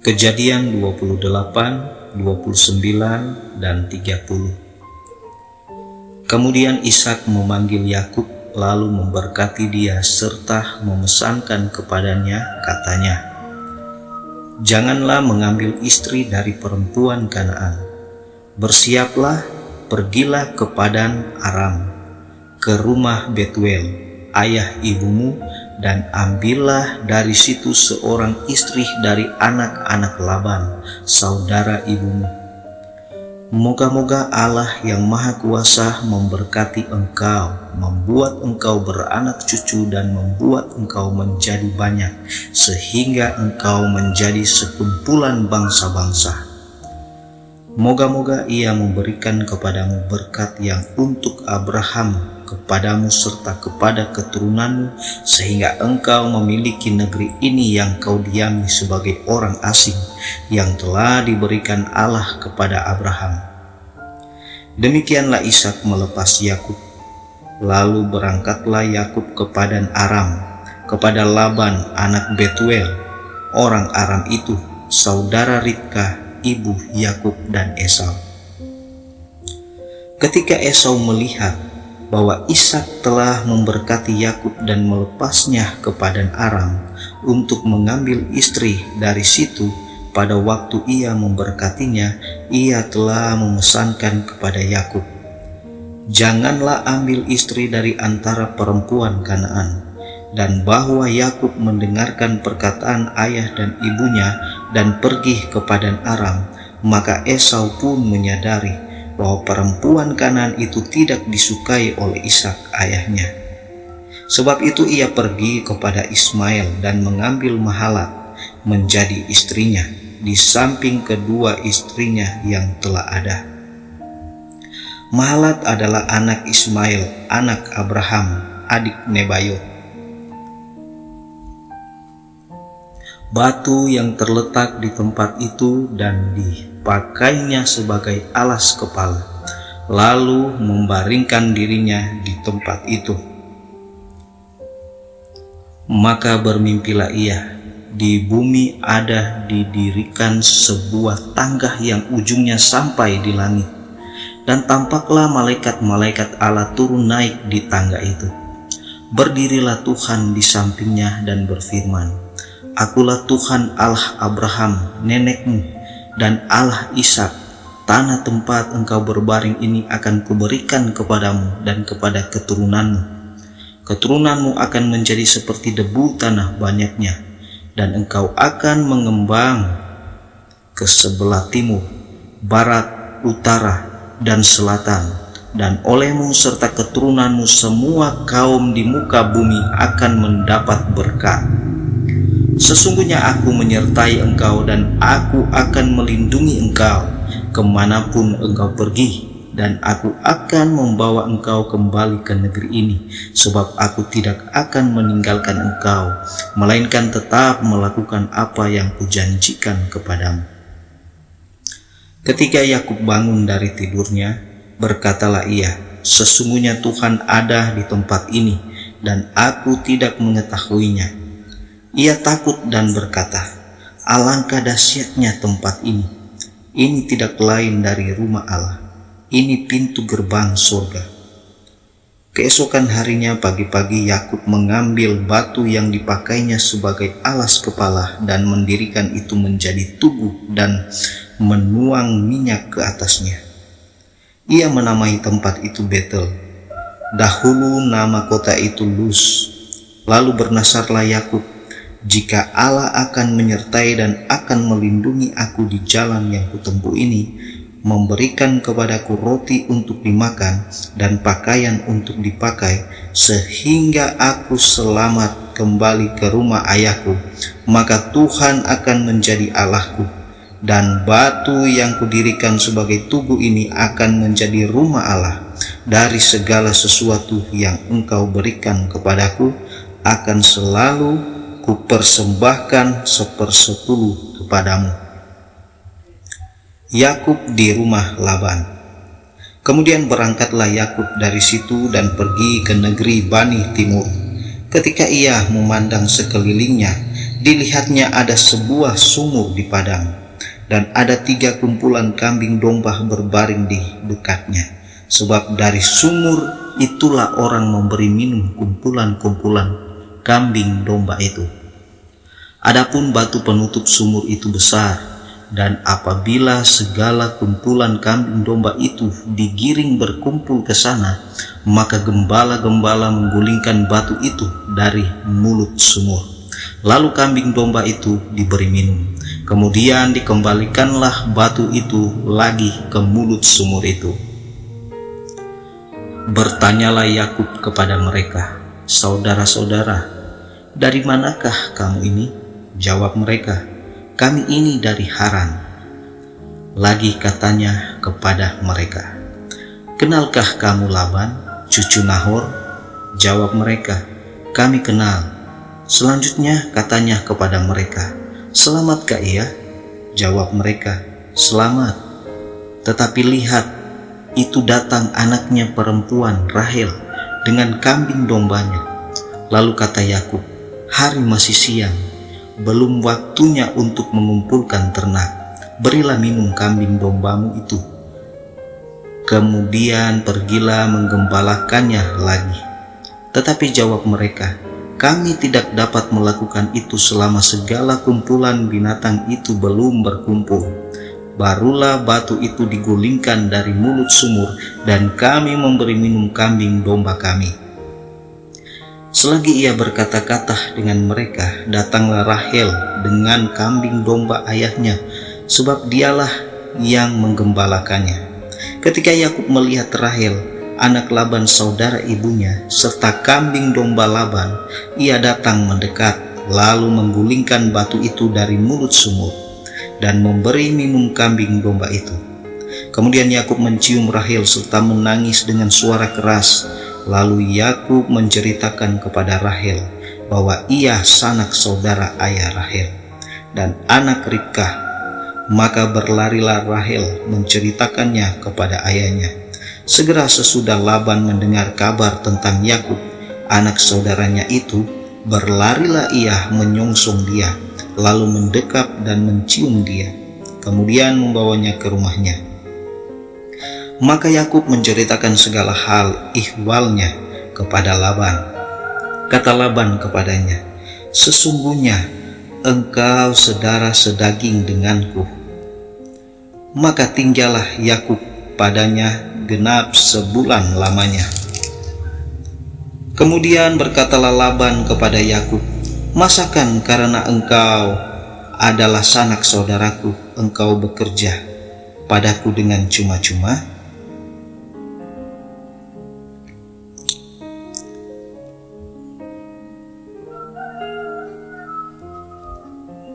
Kejadian 28, 29, dan 30. Kemudian Ishak memanggil Yakub lalu memberkati dia serta memesankan kepadanya, katanya, "Janganlah mengambil istri dari perempuan Kanaan. Bersiaplah, pergilah ke Padan Aram, ke rumah Betuel, ayah ibumu, dan ambillah dari situ seorang istri dari anak-anak Laban, saudara ibumu. Moga-moga Allah yang Maha Kuasa memberkati engkau, membuat engkau beranak cucu dan membuat engkau menjadi banyak, sehingga engkau menjadi sekumpulan bangsa-bangsa. Moga-moga Ia memberikan kepadamu berkat yang untuk Abraham, kepadamu serta kepada keturunanmu, sehingga engkau memiliki negeri ini yang kau diami sebagai orang asing, yang telah diberikan Allah kepada Abraham." Demikianlah Ishak melepas Yakub. Lalu berangkatlah Yakub ke Padan Aram, kepada Laban anak Betuel, orang Aram itu, saudara Ribka, ibu Yakub dan Esau. Ketika Esau melihat bahwa Ishak telah memberkati Yakub dan melepasnya ke Padan Aram untuk mengambil istri dari situ, pada waktu ia memberkatinya, ia telah memesankan kepada Yakub, "Janganlah ambil istri dari antara perempuan Kanaan." Dan bahwa Yakub mendengarkan perkataan ayah dan ibunya dan pergi ke Padan Aram, maka Esau pun menyadari bahwa perempuan Kanaan itu tidak disukai oleh Ishak ayahnya. Sebab itu ia pergi kepada Ismail dan mengambil Mahalat menjadi istrinya, di samping kedua istrinya yang telah ada. Mahalat adalah anak Ismail, anak Abraham, adik Nebayot. Batu yang terletak di tempat itu dan dipakainya sebagai alas kepala, lalu membaringkan dirinya di tempat itu. Maka bermimpilah ia, di bumi ada didirikan sebuah tangga yang ujungnya sampai di langit, dan tampaklah malaikat-malaikat Allah turun naik di tangga itu. Berdirilah Tuhan di sampingnya dan berfirman, "Akulah Tuhan Allah Abraham nenekmu dan Allah Ishak. Tanah tempat engkau berbaring ini akan kuberikan kepadamu dan kepada keturunanmu. Keturunanmu akan menjadi seperti debu tanah banyaknya, dan engkau akan mengembang ke sebelah timur, barat, utara, dan selatan, dan olehmu serta keturunanmu semua kaum di muka bumi akan mendapat berkat. Sesungguhnya aku menyertai engkau dan aku akan melindungi engkau kemanapun engkau pergi, dan aku akan membawa engkau kembali ke negeri ini, sebab aku tidak akan meninggalkan engkau, melainkan tetap melakukan apa yang kujanjikan kepadamu." Ketika Yakub bangun dari tidurnya, berkatalah ia, "Sesungguhnya Tuhan ada di tempat ini, dan aku tidak mengetahuinya." Ia takut dan berkata, "Alangkah dahsyatnya tempat ini. Ini tidak lain dari rumah Allah. Ini pintu gerbang surga." Keesokan harinya pagi-pagi Yakub mengambil batu yang dipakainya sebagai alas kepala dan mendirikan itu menjadi tugu dan menuang minyak ke atasnya. Ia menamai tempat itu Betel. Dahulu nama kota itu Luz. Lalu bernasarlah Yakub, "Jika Allah akan menyertai dan akan melindungi aku di jalan yang kutempuh ini, memberikan kepadaku roti untuk dimakan dan pakaian untuk dipakai, sehingga aku selamat kembali ke rumah ayahku, maka Tuhan akan menjadi Allahku, dan batu yang kudirikan sebagai tugu ini akan menjadi rumah Allah. Dari segala sesuatu yang engkau berikan kepadaku akan selalu kupersembahkan 1/10 kepadamu." Yakub di rumah Laban. Kemudian berangkatlah Yakub dari situ dan pergi ke negeri Bani Timur. Ketika ia memandang sekelilingnya, Dilihatnya ada sebuah sumur di padang, dan ada 3 kumpulan kambing domba berbaring di dekatnya. Sebab dari sumur itulah orang memberi minum kumpulan-kumpulan kambing domba itu. Adapun batu penutup sumur itu besar, dan apabila segala kumpulan kambing domba itu digiring berkumpul ke sana, maka gembala-gembala menggulingkan batu itu dari mulut sumur. Lalu kambing domba itu diberi minum. Kemudian dikembalikanlah batu itu lagi ke mulut sumur itu. Bertanyalah Yakub kepada mereka, "Saudara-saudara, dari manakah kamu ini?" Jawab mereka, "Kami ini dari Haran." Lagi katanya kepada mereka, "Kenalkah kamu Laban, cucu Nahor?" Jawab mereka, "Kami kenal." Selanjutnya katanya kepada mereka, "Selamatkah ia?" Jawab mereka, "Selamat." Tetapi lihat, itu datang anaknya perempuan Rahel dengan kambing dombanya. Lalu kata Yakub, "Hari masih siang, belum waktunya untuk mengumpulkan ternak. Berilah minum kambing dombamu itu. Kemudian pergilah menggembalakannya lagi." Tetapi jawab mereka, "Kami tidak dapat melakukan itu selama segala kumpulan binatang itu belum berkumpul. Barulah batu itu digulingkan dari mulut sumur, dan kami memberi minum kambing domba kami." Selagi ia berkata-kata dengan mereka, datanglah Rahel dengan kambing domba ayahnya, sebab dialah yang menggembalakannya. Ketika Yakub melihat Rahel, anak Laban saudara ibunya, serta kambing domba Laban, ia datang mendekat, lalu menggulingkan batu itu dari mulut sumur, dan memberi minum kambing domba itu. Kemudian Yakub mencium Rahel serta menangis dengan suara keras. Lalu Yakub menceritakan kepada Rahel bahwa ia sanak saudara ayah Rahel dan anak Ribkah. Maka berlarilah Rahel menceritakannya kepada ayahnya. Segera sesudah Laban mendengar kabar tentang Yakub, anak saudaranya itu, berlarilah ia menyongsong dia, lalu mendekap dan mencium dia, kemudian membawanya ke rumahnya. Maka Yakub menceritakan segala hal ihwalnya kepada Laban. Kata Laban kepadanya, "Sesungguhnya engkau saudara sedaging denganku." Maka tinggallah Yakub padanya genap sebulan lamanya. Kemudian berkatalah Laban kepada Yakub, "Masakan karena engkau adalah sanak saudaraku, engkau bekerja padaku dengan cuma-cuma?"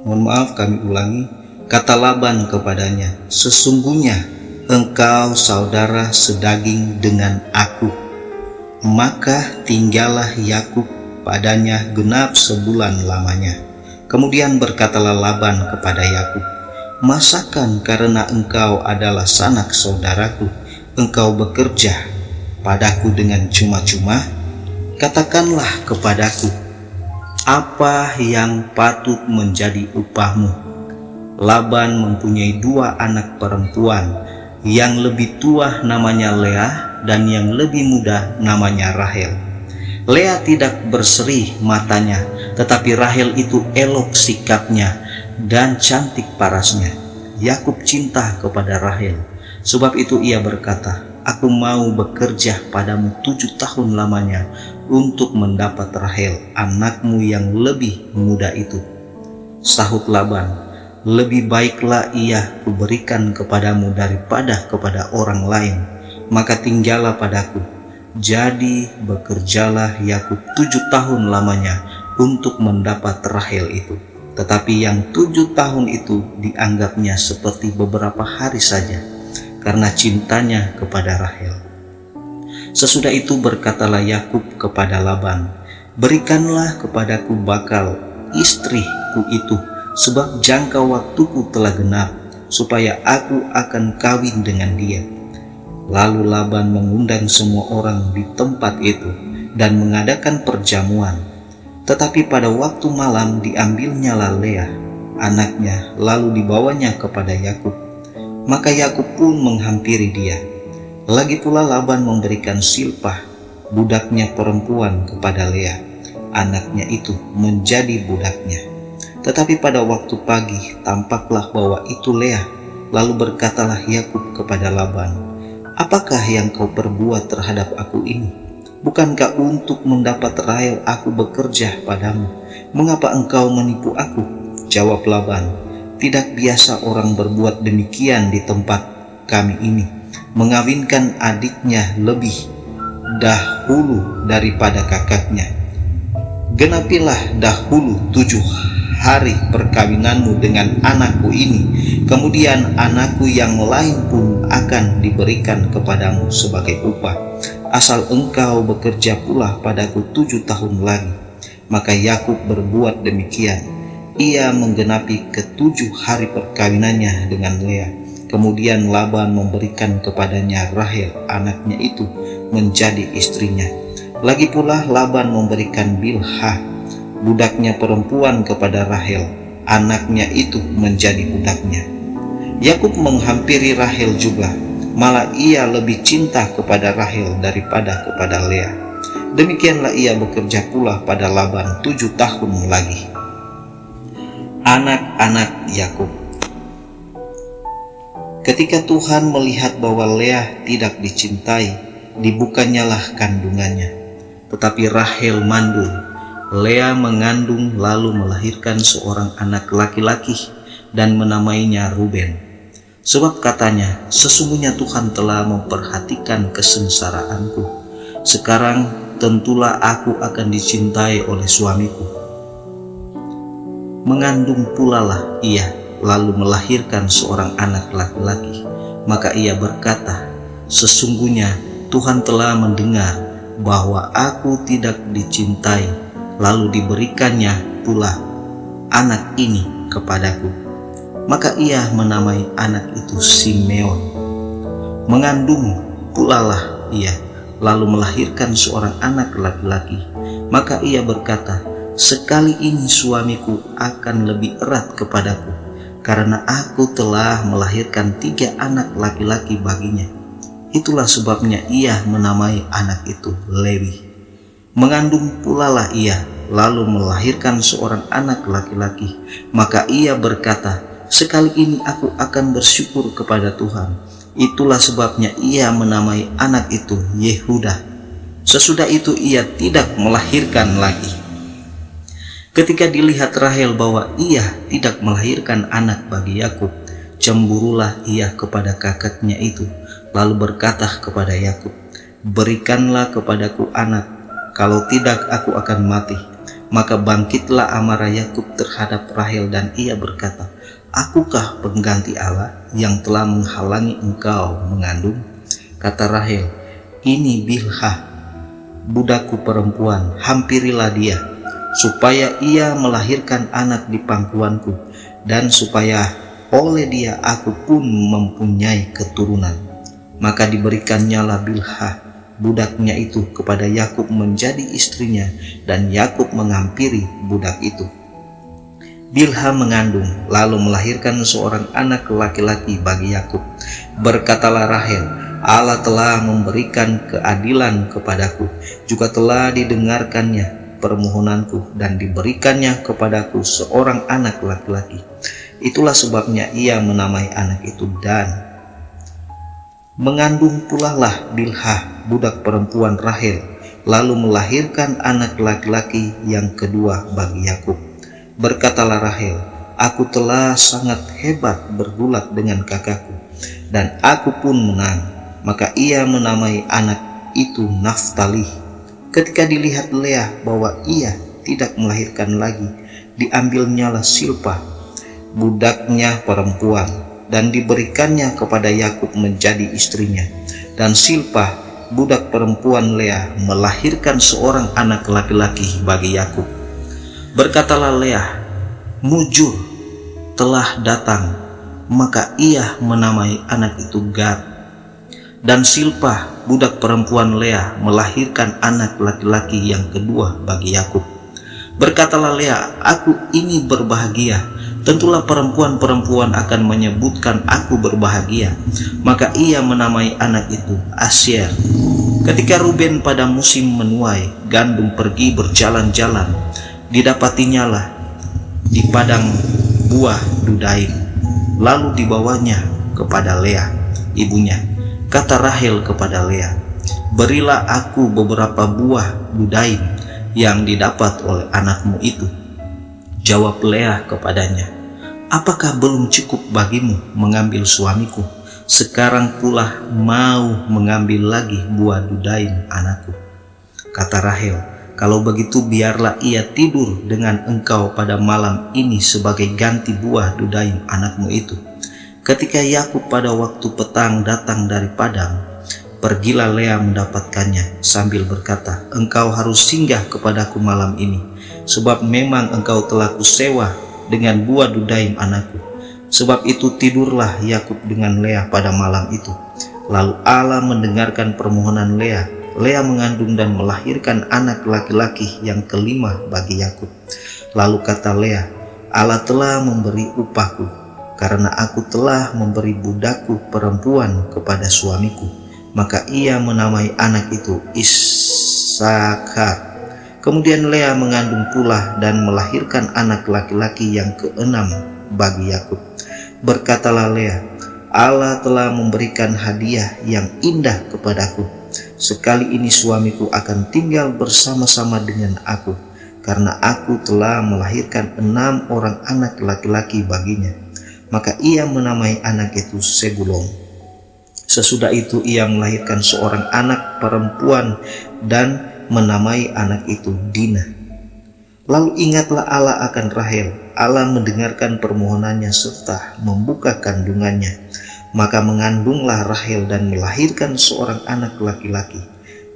Mohon maaf, kami ulangi. Kata Laban kepadanya, "Sesungguhnya engkau saudara sedaging dengan aku." Maka tinggallah Yakub padanya genap sebulan lamanya. Kemudian berkatalah Laban kepada Yakub, "Masakan karena engkau adalah sanak saudaraku, engkau bekerja padaku dengan cuma-cuma? Katakanlah kepadaku, apa yang patut menjadi upahmu?" Laban mempunyai 2 anak perempuan, yang lebih tua namanya Lea dan yang lebih muda namanya Rahel. Lea tidak berseri matanya, tetapi Rahel itu elok sikapnya dan cantik parasnya. Yakub cinta kepada Rahel, sebab itu ia berkata, "Aku mau bekerja padamu 7 tahun lamanya untuk mendapat Rahel, anakmu yang lebih muda itu." Sahut Laban, "Lebih baiklah ia kuberikan kepadamu daripada kepada orang lain, maka tinggallah padaku." Jadi bekerjalah Yakub 7 tahun lamanya untuk mendapat Rahel itu. Tetapi yang 7 tahun itu dianggapnya seperti beberapa hari saja, karena cintanya kepada Rahel. Sesudah itu berkatalah Yakub kepada Laban, "Berikanlah kepadaku bakal istriku itu, sebab jangka waktuku telah genap, supaya aku akan kawin dengan dia." Lalu Laban mengundang semua orang di tempat itu dan mengadakan perjamuan. Tetapi pada waktu malam diambilnyalah Lea, anaknya, lalu dibawanya kepada Yakub. Maka Yakub pun menghampiri dia. Lagi pula Laban memberikan Silpah, budaknya perempuan, kepada Lea, anaknya itu menjadi budaknya. Tetapi pada waktu pagi tampaklah bahwa itu Lea. Lalu berkatalah Yakub kepada Laban, "Apakah yang kau perbuat terhadap aku ini? Bukankah untuk mendapat Rahel aku bekerja padamu? Mengapa engkau menipu aku?" Jawab Laban, "Tidak biasa orang berbuat demikian di tempat kami ini, mengawinkan adiknya lebih dahulu daripada kakaknya. Genapilah dahulu 7 hari perkawinanmu dengan anakku ini, kemudian anakku yang lain pun akan diberikan kepadamu sebagai upah, asal engkau bekerja pula padaku 7 tahun lagi." Maka Yakub berbuat demikian. Ia menggenapi ke-7 hari perkawinannya dengan Lea. Kemudian Laban memberikan kepadanya Rahel, anaknya itu, menjadi istrinya. Lagi pula Laban memberikan Bilhah, budaknya perempuan, kepada Rahel, anaknya itu, menjadi budaknya. Yakub menghampiri Rahel juga, malah ia lebih cinta kepada Rahel daripada kepada Lea. Demikianlah ia bekerja pula pada Laban 7 tahun lagi. Anak-anak Yakub. Ketika Tuhan melihat bahwa Lea tidak dicintai, dibukanyalah kandungannya. Tetapi Rahel mandul. Lea mengandung lalu melahirkan seorang anak laki-laki dan menamainya Ruben. Sebab katanya, "Sesungguhnya Tuhan telah memperhatikan kesengsaraanku. Sekarang tentulah aku akan dicintai oleh suamiku." Mengandung pula lah ia, lalu melahirkan seorang anak laki-laki. Maka ia berkata, "Sesungguhnya Tuhan telah mendengar bahwa aku tidak dicintai, lalu diberikannya pula anak ini kepadaku." Maka ia menamai anak itu Simeon. Mengandung pula lah ia, lalu melahirkan seorang anak laki-laki. Maka ia berkata, "Sekali ini suamiku akan lebih erat kepadaku, karena aku telah melahirkan 3 anak laki-laki baginya." Itulah sebabnya ia menamai anak itu Lewi. Mengandung pula lah ia, lalu melahirkan seorang anak laki-laki. Maka ia berkata, "Sekali ini aku akan bersyukur kepada Tuhan." Itulah sebabnya ia menamai anak itu Yehuda. Sesudah itu ia tidak melahirkan lagi. Ketika dilihat Rahel bahwa ia tidak melahirkan anak bagi Yakub, cemburulah ia kepada kakaknya itu, lalu berkata kepada Yakub, "Berikanlah kepadaku anak, kalau tidak aku akan mati." Maka bangkitlah amarah Yakub terhadap Rahel dan ia berkata, "Akukah pengganti Allah yang telah menghalangi engkau mengandung?" Kata Rahel, "Ini Bilhah, budakku perempuan, hampirilah dia, supaya ia melahirkan anak di pangkuanku, dan supaya oleh dia aku pun mempunyai keturunan." Maka diberikannya Bilhah, budaknya itu, kepada Yakub menjadi istrinya, dan Yakub menghampiri budak itu. Bilhah mengandung, lalu melahirkan seorang anak laki-laki bagi Yakub. Berkatalah Rahel, "Allah telah memberikan keadilan kepadaku, juga telah didengarkannya permohonanku, dan diberikannya kepadaku seorang anak laki-laki." Itulah sebabnya ia menamai anak itu Dan. Mengandung pula lah Bilhah, budak perempuan Rahel, lalu melahirkan anak laki-laki yang kedua bagi Yakub. Berkatalah Rahel, "Aku telah sangat hebat bergulat dengan kakakku, dan aku pun menang." Maka ia menamai anak itu Naftali. Ketika dilihat Lea bahwa ia tidak melahirkan lagi, diambilnyalah Silpah, budaknya perempuan, dan diberikannya kepada Yakub menjadi istrinya. Dan Silpah, budak perempuan Lea, melahirkan seorang anak laki-laki bagi Yakub. Berkatalah Lea, "Mujur telah datang." Maka ia menamai anak itu Gad. Dan Silpah, budak perempuan Lea, melahirkan anak laki-laki yang kedua bagi Yakub. Berkatalah Lea, "Aku ini berbahagia. Tentulah perempuan-perempuan akan menyebutkan aku berbahagia." Maka ia menamai anak itu Asyer. Ketika Ruben pada musim menuai gandum pergi berjalan-jalan, didapatinya lah di padang buah dudaim, lalu dibawanya kepada Lea ibunya. Kata Rahel kepada Lea, "Berilah aku beberapa buah dudaim yang didapat oleh anakmu itu." Jawab Lea kepadanya, "Apakah belum cukup bagimu mengambil suamiku? Sekarang pula mau mengambil lagi buah dudaim anakku." Kata Rahel, "Kalau begitu biarlah ia tidur dengan engkau pada malam ini sebagai ganti buah dudaim anakmu itu." Ketika Yakub pada waktu petang datang dari padang, pergilah Lea mendapatkannya sambil berkata, "Engkau harus singgah kepadaku malam ini, sebab memang engkau telah kusewa dengan buah dudaim anakku." Sebab itu tidurlah Yakub dengan Lea pada malam itu. Lalu Allah mendengarkan permohonan Lea. Lea mengandung dan melahirkan anak laki-laki yang kelima bagi Yakub. Lalu kata Lea, "Allah telah memberi upahku, karena aku telah memberi budakku perempuan kepada suamiku." Maka ia menamai anak itu Ishakar. Kemudian Lea mengandung pula dan melahirkan anak laki-laki yang keenam bagi Yakub. Berkatalah Lea, "Allah telah memberikan hadiah yang indah kepadaku. Sekali ini suamiku akan tinggal bersama-sama dengan aku, karena aku telah melahirkan 6 orang anak laki-laki baginya." Maka ia menamai anak itu Sebulon. Sesudah itu ia melahirkan seorang anak perempuan dan menamai anak itu Dina. Lalu ingatlah Allah akan Rahel. Allah mendengarkan permohonannya serta membuka kandungannya. Maka mengandunglah Rahel dan melahirkan seorang anak laki-laki.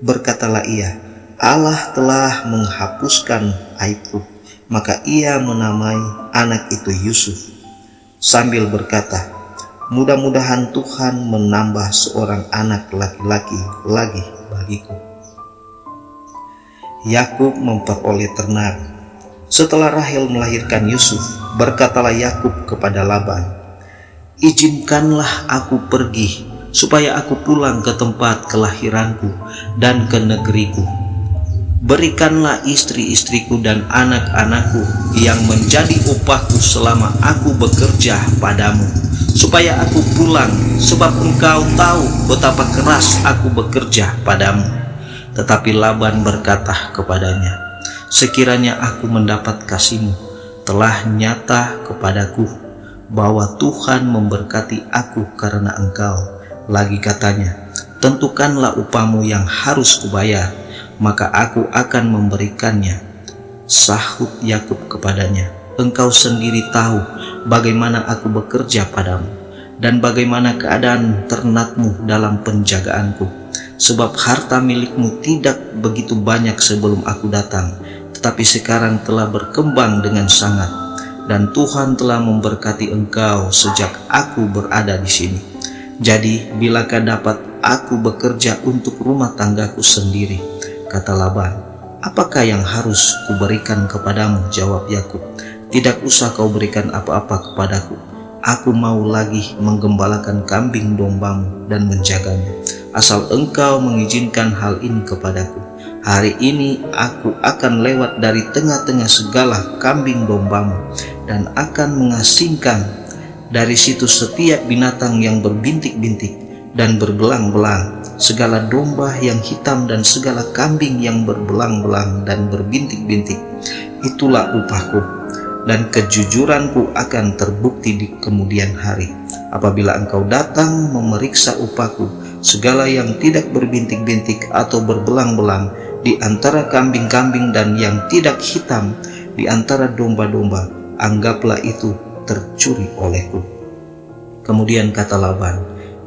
Berkatalah ia, "Allah telah menghapuskan aibku." Maka ia menamai anak itu Yusuf, sambil berkata, "Mudah-mudahan Tuhan menambah seorang anak laki-laki lagi bagiku." Yakub memperoleh ternak. Setelah Rahel melahirkan Yusuf, berkatalah Yakub kepada Laban, "Izinkanlah aku pergi, supaya aku pulang ke tempat kelahiranku dan ke negeriku. Berikanlah istri-istriku dan anak-anakku yang menjadi upahku selama aku bekerja padamu, supaya aku pulang, sebab engkau tahu betapa keras aku bekerja padamu." Tetapi Laban berkata kepadanya, "Sekiranya aku mendapat kasihmu, telah nyata kepadaku bahwa Tuhan memberkati aku karena engkau." Lagi katanya, "Tentukanlah upahmu yang harus kubayar, maka aku akan memberikannya." Sahut Yakub kepadanya, "Engkau sendiri tahu bagaimana aku bekerja padamu, dan bagaimana keadaan ternakmu dalam penjagaanku. Sebab harta milikmu tidak begitu banyak sebelum aku datang, tetapi sekarang telah berkembang dengan sangat, dan Tuhan telah memberkati engkau sejak aku berada di sini. Jadi bilakah dapat aku bekerja untuk rumah tanggaku sendiri?" Kata Laban, "Apakah yang harus kuberikan kepadamu?" Jawab Yakub, "Tidak usah kau berikan apa-apa kepadaku. Aku mau lagi menggembalakan kambing dombamu dan menjaganya, asal engkau mengizinkan hal ini kepadaku. Hari ini aku akan lewat dari tengah-tengah segala kambing dombamu, dan akan mengasingkan dari situ setiap binatang yang berbintik-bintik dan berbelang-belang, segala domba yang hitam dan segala kambing yang berbelang-belang dan berbintik-bintik. Itulah upahku, dan kejujuranku akan terbukti di kemudian hari. Apabila engkau datang memeriksa upahku, segala yang tidak berbintik-bintik atau berbelang-belang di antara kambing-kambing dan yang tidak hitam di antara domba-domba, anggaplah itu tercuri olehku." Kemudian kata Laban,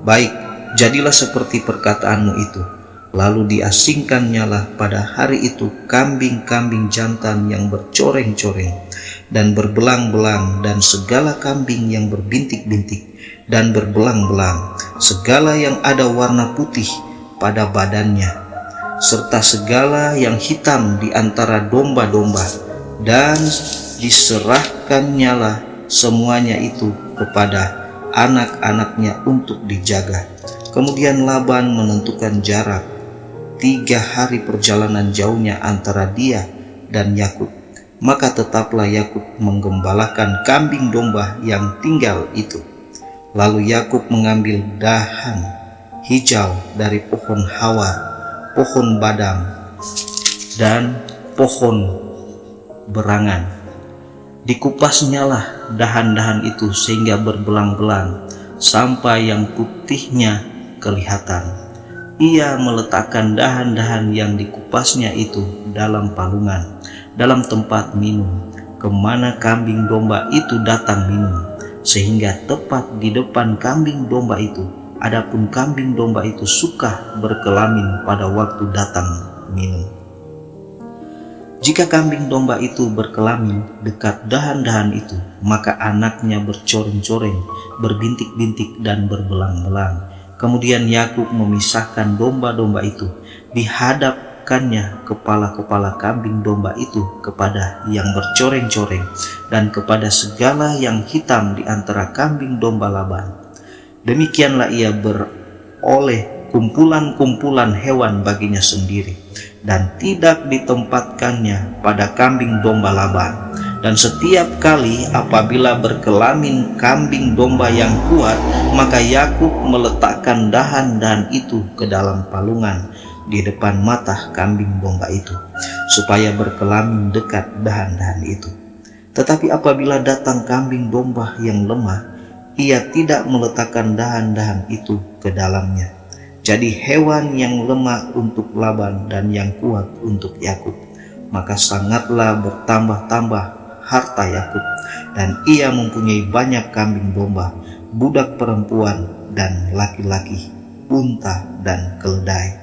"Baik, jadilah seperti perkataanmu itu." Lalu diasingkannya lah pada hari itu kambing-kambing jantan yang bercoreng-coreng dan berbelang-belang, dan segala kambing yang berbintik-bintik dan berbelang-belang, segala yang ada warna putih pada badannya, serta segala yang hitam di antara domba-domba dan diserahkannyalah semuanya itu kepada anak-anaknya untuk dijaga. Kemudian Laban menentukan jarak 3 hari perjalanan jauhnya antara dia dan Yakub. Maka tetaplah Yakub menggembalakan kambing domba yang tinggal itu. Lalu Yakub mengambil dahan hijau dari pohon hawar, pohon badam, dan pohon berangan. Dikupasnyalah dahan-dahan itu sehingga berbelang-belang sampai yang putihnya kelihatan. Ia meletakkan dahan-dahan yang dikupasnya itu dalam palungan, dalam tempat minum, kemana kambing domba itu datang minum, sehingga tepat di depan kambing domba itu. Adapun kambing domba itu suka berkelamin pada waktu datang minum. Jika kambing domba itu berkelamin dekat dahan-dahan itu, maka anaknya bercoreng-coreng, berbintik-bintik, dan berbelang-belang. Kemudian Yakub memisahkan domba-domba itu, dihadapkannya kepala-kepala kambing domba itu kepada yang bercoreng-coreng dan kepada segala yang hitam di antara kambing domba Laban. Demikianlah ia beroleh kumpulan-kumpulan hewan baginya sendiri, dan tidak ditempatkannya pada kambing domba Laban. Dan setiap kali apabila berkelamin kambing domba yang kuat, maka Yakub meletakkan dahan-dahan itu ke dalam palungan di depan mata kambing domba itu, supaya berkelamin dekat dahan-dahan itu. Tetapi apabila datang kambing domba yang lemah, ia tidak meletakkan dahan-dahan itu ke dalamnya. Jadi hewan yang lemah untuk Laban dan yang kuat untuk Yakub. Maka sangatlah bertambah-tambah harta Yakub, dan ia mempunyai banyak kambing domba, budak perempuan dan laki-laki, unta dan keledai.